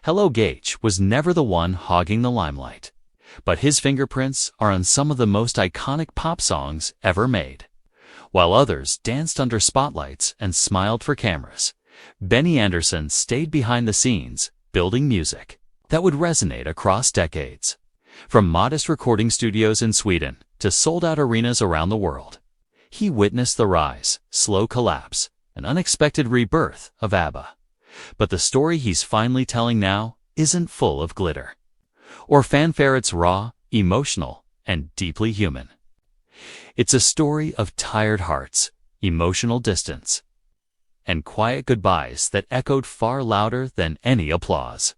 Hello Gage was never the one hogging the limelight, but his fingerprints are on some of the most iconic pop songs ever made. While others danced under spotlights and smiled for cameras, Benny Andersson stayed behind the scenes, building music that would resonate across decades. From modest recording studios in Sweden to sold-out arenas around the world, he witnessed the rise, slow collapse, and unexpected rebirth of ABBA. But the story he's finally telling now isn't full of glitter or fanfare. It's raw, emotional, and deeply human. It's a story of tired hearts, emotional distance, and quiet goodbyes that echoed far louder than any applause.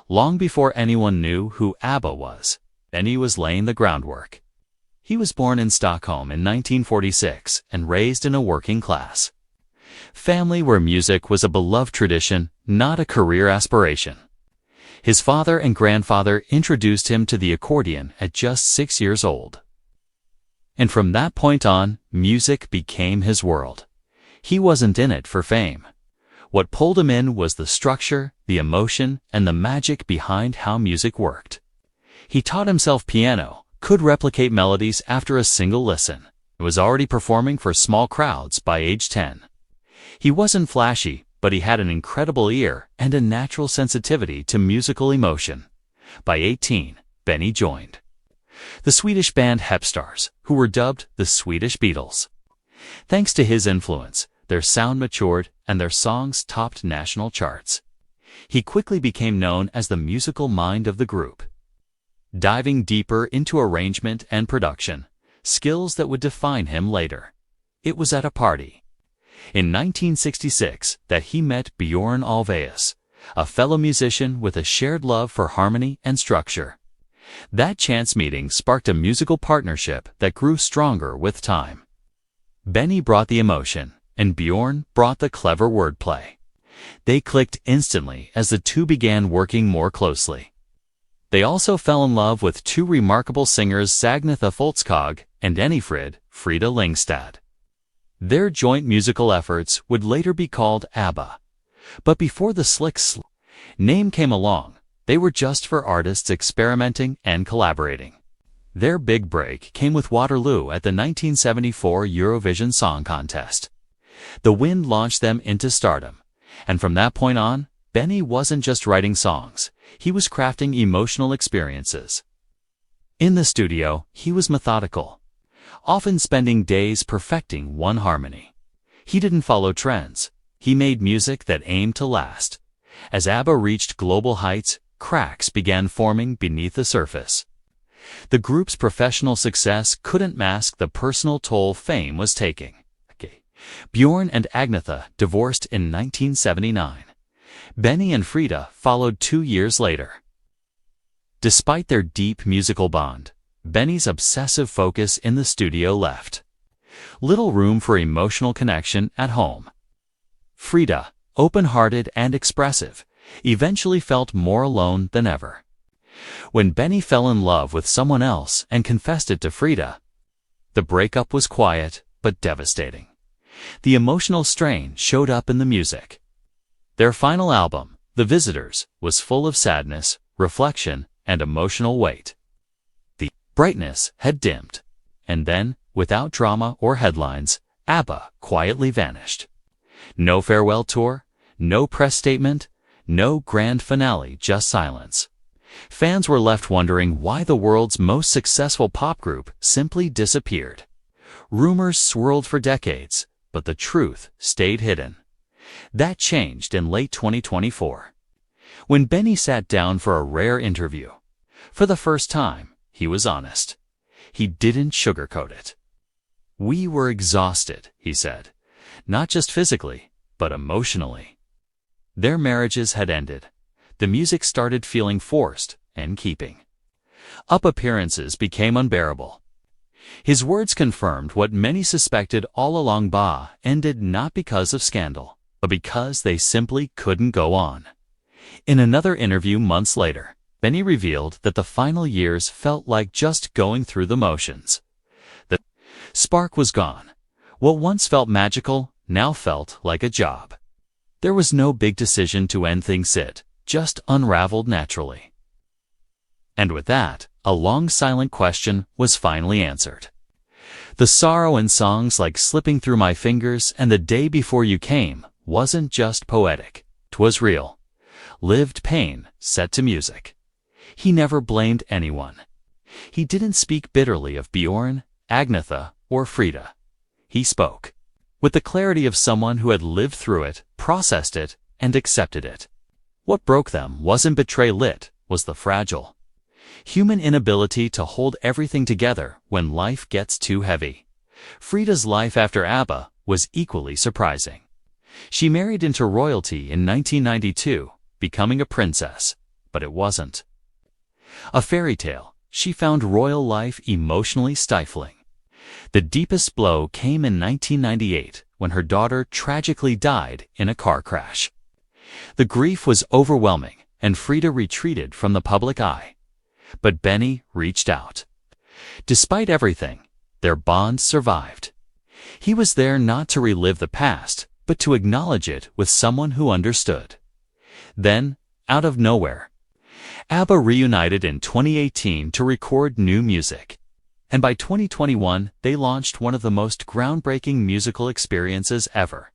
Long before anyone knew who ABBA was, Benny was laying the groundwork. He was born in Stockholm in 1946 and raised in a working-class family where music was a beloved tradition, not a career aspiration. His father and grandfather introduced him to the accordion at just 6 years old. And from that point on, music became his world. He wasn't in it for fame. What pulled him in was the structure, the emotion, and the magic behind how music worked. He taught himself piano, could replicate melodies after a single listen, and was already performing for small crowds by age 10. He wasn't flashy, but he had an incredible ear and a natural sensitivity to musical emotion. By 18, Benny joined the Swedish band Hepstars, who were dubbed the Swedish Beatles. Thanks to his influence, their sound matured and their songs topped national charts. He quickly became known as the musical mind of the group, diving deeper into arrangement and production, skills that would define him later. It was at a party in 1966 that he met Björn Ulvaeus, a fellow musician with a shared love for harmony and structure. That chance meeting sparked a musical partnership that grew stronger with time. Benny brought the emotion, and Björn brought the clever wordplay. They clicked instantly as the two began working more closely. They also fell in love with two remarkable singers, Sagnatha Folkskog and Enifred Frida Lingstad. Their joint musical efforts would later be called ABBA. But before the slick name came along, they were just for artists experimenting and collaborating. Their big break came with Waterloo at the 1974 Eurovision Song Contest. The Wind launched them into stardom, and from that point on, Benny wasn't just writing songs, he was crafting emotional experiences. In the studio, he was methodical, often spending days perfecting one harmony. He didn't follow trends, he made music that aimed to last. As ABBA reached global heights, cracks began forming beneath the surface. The group's professional success couldn't mask the personal toll fame was taking. Björn and Agnetha divorced in 1979. Benny and Frida followed 2 years later. Despite their deep musical bond, Benny's obsessive focus in the studio left little room for emotional connection at home. Frida, open-hearted and expressive, eventually felt more alone than ever. When Benny fell in love with someone else and confessed it to Frida, the breakup was quiet but devastating. The emotional strain showed up in the music. Their final album, The Visitors, was full of sadness, reflection, and emotional weight. The brightness had dimmed, and then, without drama or headlines, ABBA quietly vanished. No farewell tour, no press statement, no grand finale, just silence. Fans were left wondering why the world's most successful pop group simply disappeared. Rumors swirled for decades, but the truth stayed hidden. That changed in late 2024. When Benny sat down for a rare interview, for the first time, he was honest. He didn't sugarcoat it. "We were exhausted," he said, "not just physically, but emotionally." Their marriages had ended. The music started feeling forced and keeping up. Appearances became unbearable. His words confirmed what many suspected all along: ABBA ended not because of scandal, but because they simply couldn't go on. In another interview months later, Benny revealed that the final years felt like just going through the motions. The spark was gone. What once felt magical now felt like a job. There was no big decision to end things. It just unraveled naturally. And with that, a long silent question was finally answered. The sorrow in songs like Slipping Through My Fingers and The Day Before You Came wasn't just poetic, 'twas real. Lived pain set to music. He never blamed anyone. He didn't speak bitterly of Bjorn, Agnetha, or Frida. He spoke with the clarity of someone who had lived through it, processed it, and accepted it. What broke them wasn't betrayal, it was the fragile human inability to hold everything together when life gets too heavy. Frida's life after ABBA was equally surprising. She married into royalty in 1992, becoming a princess, but it wasn't a fairy tale. She found royal life emotionally stifling. The deepest blow came in 1998 when her daughter tragically died in a car crash. The grief was overwhelming, and Frida retreated from the public eye. But Benny reached out. Despite everything, their bond survived. He was there not to relive the past, but to acknowledge it with someone who understood. Then, out of nowhere, ABBA reunited in 2018 to record new music. And by 2021, they launched one of the most groundbreaking musical experiences ever,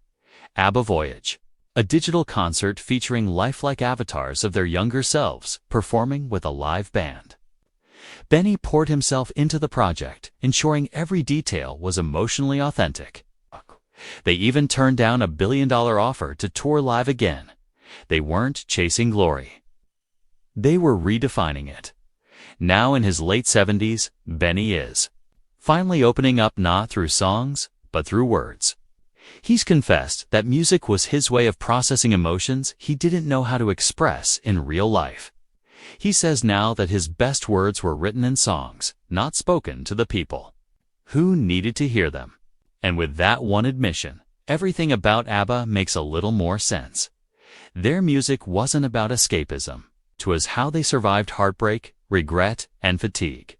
ABBA Voyage, a digital concert featuring lifelike avatars of their younger selves performing with a live band. Benny poured himself into the project, ensuring every detail was emotionally authentic. They even turned down a $1 billion offer to tour live again. They weren't chasing glory. They were redefining it. Now in his late 70s, Benny is finally opening up not through songs, but through words. He's confessed that music was his way of processing emotions he didn't know how to express in real life. He says now that his best words were written in songs, not spoken to the people who needed to hear them. And with that one admission, everything about ABBA makes a little more sense. Their music wasn't about escapism. 'Twas how they survived heartbreak, regret, and fatigue.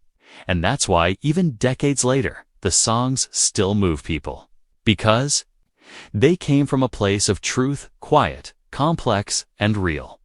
And that's why, even decades later, the songs still move people. Because they came from a place of truth, quiet, complex, and real.